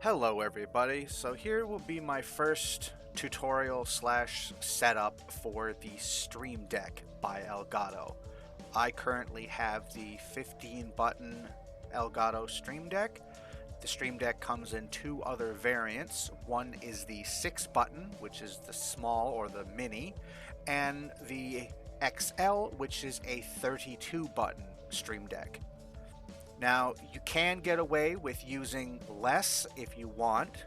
Hello everybody, so here will be my first tutorial slash setup for the Stream Deck by Elgato. I currently have the 15 button Elgato Stream Deck. The Stream Deck comes in two other variants. One is the 6 button, which is the small or the mini, and the XL, which is a 32 button Stream Deck. Now, you can get away with using less if you want,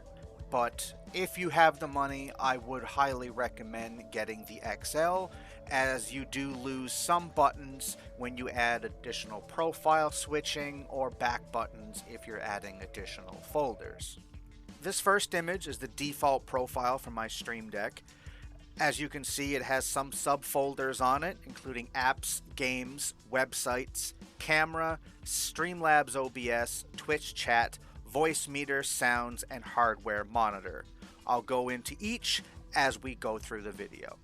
but if you have the money, I would highly recommend getting the XL, as you do lose some buttons when you add additional profile switching or back buttons if you're adding additional folders. This first image is the default profile for my Stream Deck. As you can see, it has some subfolders on it, including apps, games, websites, camera, Streamlabs OBS, Twitch chat, VoiceMeeter, sounds, and hardware monitor. I'll go into each as we go through the video.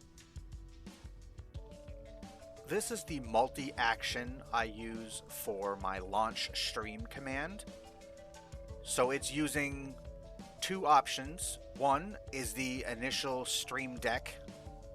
This is the multi-action I use for my launch stream command. So it's using two options. One is the initial Stream Deck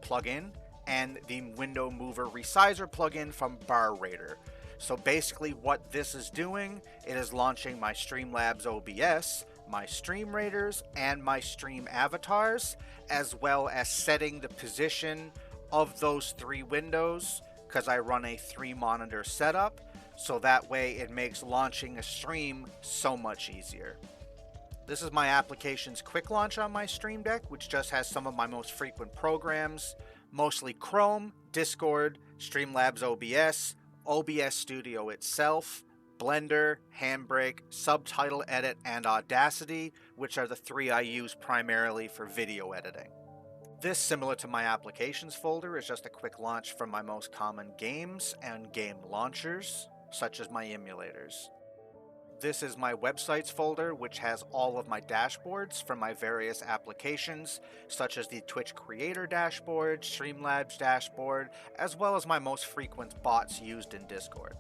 plugin and the Window Mover Resizer plugin from BarRaider. So basically what this is doing, it is launching my Streamlabs OBS, my Stream Raiders, and my Stream Avatars, as well as setting the position of those three windows, because I run a 3-monitor setup, so that way it makes launching a stream so much easier. This is my application's quick launch on my Stream Deck, which just has some of my most frequent programs, mostly Chrome, Discord, Streamlabs OBS, OBS Studio itself, Blender, Handbrake, Subtitle Edit, and Audacity, which are the three I use primarily for video editing. This, similar to my applications folder, is just a quick launch from my most common games and game launchers, such as my emulators. This is my websites folder, which has all of my dashboards from my various applications, such as the Twitch Creator dashboard, Streamlabs dashboard, as well as my most frequent bots used in Discord.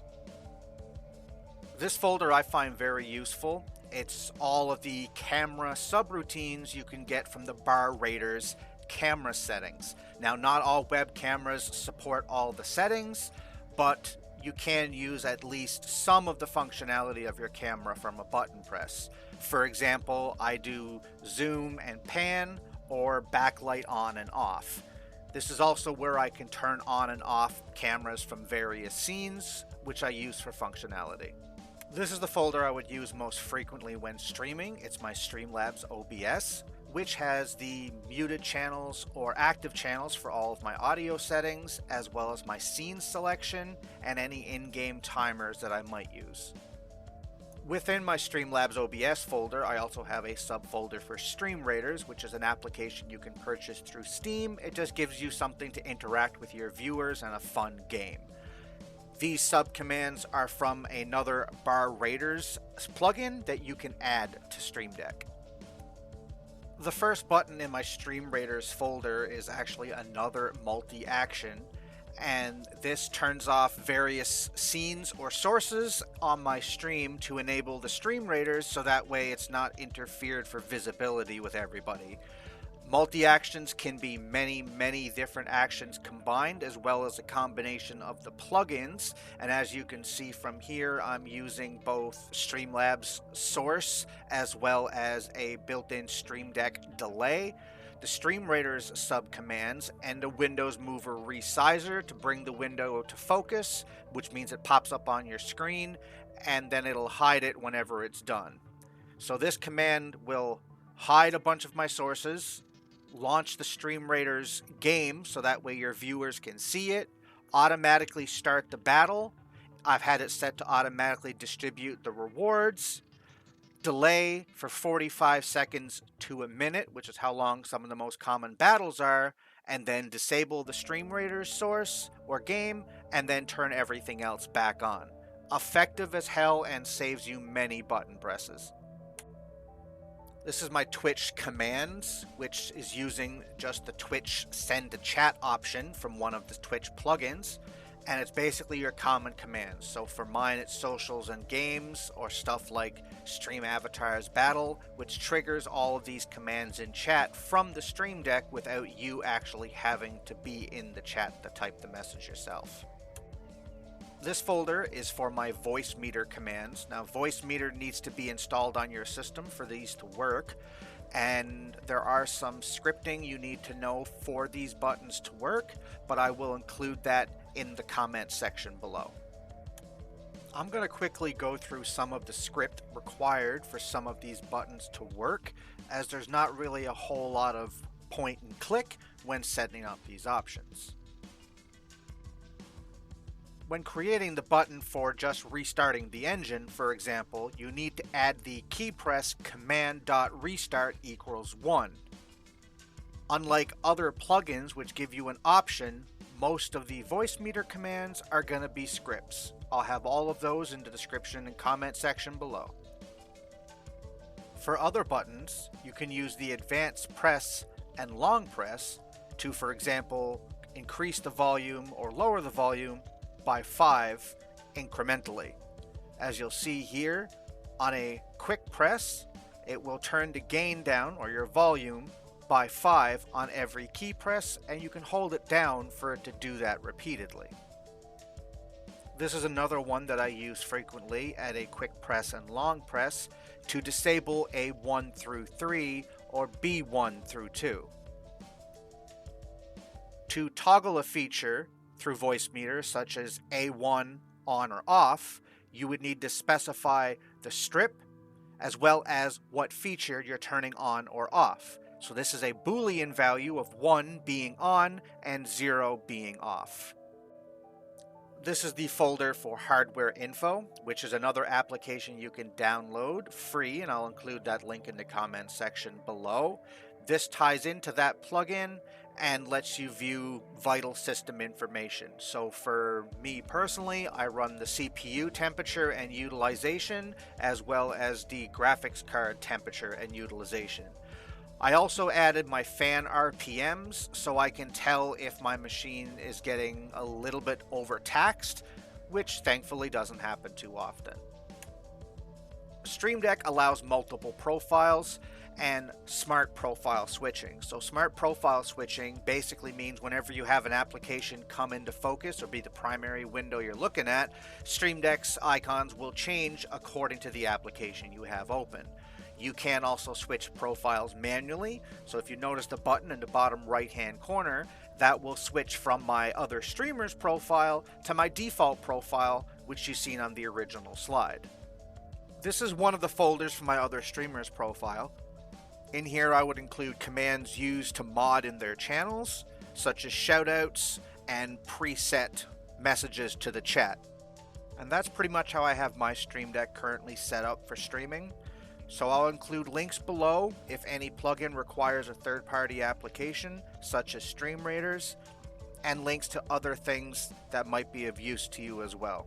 This folder I find very useful. It's all of the camera subroutines you can get from the BarRaider's camera settings. Now, not all web cameras support all the settings, but you can use at least some of the functionality of your camera from a button press. For example, I do zoom and pan or backlight on and off. This is also where I can turn on and off cameras from various scenes, which I use for functionality. This is the folder I would use most frequently when streaming. It's my Streamlabs OBS, which has the muted channels or active channels for all of my audio settings, as well as my scene selection and any in-game timers that I might use. Within my Streamlabs OBS folder, I also have a subfolder for Stream Raiders, which is an application you can purchase through Steam. It just gives you something to interact with your viewers and a fun game. These subcommands are from another BarRaider's plugin that you can add to Stream Deck. The first button in my Stream Raiders folder is actually another multi-action, and this turns off various scenes or sources on my stream to enable the Stream Raiders, so that way it's not interfered for visibility with everybody. Multi-actions can be many different actions combined, as well as a combination of the plugins, and as you can see from here, I'm using both Streamlabs Source as well as a built-in Stream Deck delay, the Stream Raiders subcommands, and a Windows Mover Resizer to bring the window to focus, which means it pops up on your screen, and then it'll hide it whenever it's done. So this command will hide a bunch of my sources, launch the Stream Raiders game so that way your viewers can see it, automatically start the battle. I've had it set to automatically distribute the rewards, delay for 45 seconds to a minute, which is how long some of the most common battles are, and then disable the Stream Raiders source or game, and then turn everything else back on. Effective as hell and saves you many button presses. This is my Twitch commands, which is using just the Twitch send to chat option from one of the Twitch plugins. and it's basically your common commands. So for mine, it's socials and games, or stuff like stream avatars battle, which triggers all of these commands in chat from the Stream Deck without you actually having to be in the chat to type the message yourself. This folder is for my VoiceMeeter commands. Now, VoiceMeeter needs to be installed on your system for these to work, and there are some scripting you need to know for these buttons to work, but I will include that in the comment section below. I'm going to quickly go through some of the script required for some of these buttons to work, as there's not really a whole lot of point and click when setting up these options. When creating the button for just restarting the engine, for example, you need to add the Keypress command.restart equals 1. Unlike other plugins which give you an option, most of the VoiceMeeter commands are going to be scripts. I'll have all of those in the description and comment section below. For other buttons, you can use the advanced press and long press to, for example, increase the volume or lower the volume by 5 incrementally. As you'll see here, on a quick press, it will turn the gain down, or your volume, by 5 on every key press, and you can hold it down for it to do that repeatedly. This is another one that I use frequently at a quick press and long press to disable A1 through 3 or B1 through 2. To toggle a feature through VoiceMeeter, such as A1 on or off, you would need to specify the strip as well as what feature you're turning on or off. So this is a Boolean value of 1 being on and 0 being off. This is the folder for hardware info, which is another application you can download free, and I'll include that link in the comment section below. This ties into that plugin and lets you view vital system information. So for me personally, I run the CPU temperature and utilization, as well as the graphics card temperature and utilization. I also added my fan RPMs so I can tell if my machine is getting a little bit overtaxed, which thankfully doesn't happen too often. Stream Deck allows multiple profiles and smart profile switching. So smart profile switching basically means whenever you have an application come into focus or be the primary window you're looking at, Stream Deck's icons will change according to the application you have open. You can also switch profiles manually, so if you notice the button in the bottom right hand corner, that will switch from my other streamer's profile to my default profile, which you've seen on the original slide. This is one of the folders for my other streamer's profile. In here I would include commands used to mod in their channels, such as shoutouts and preset messages to the chat. And that's pretty much how I have my Stream Deck currently set up for streaming. So I'll include links below if any plugin requires a third-party application, such as Stream Raiders, and links to other things that might be of use to you as well.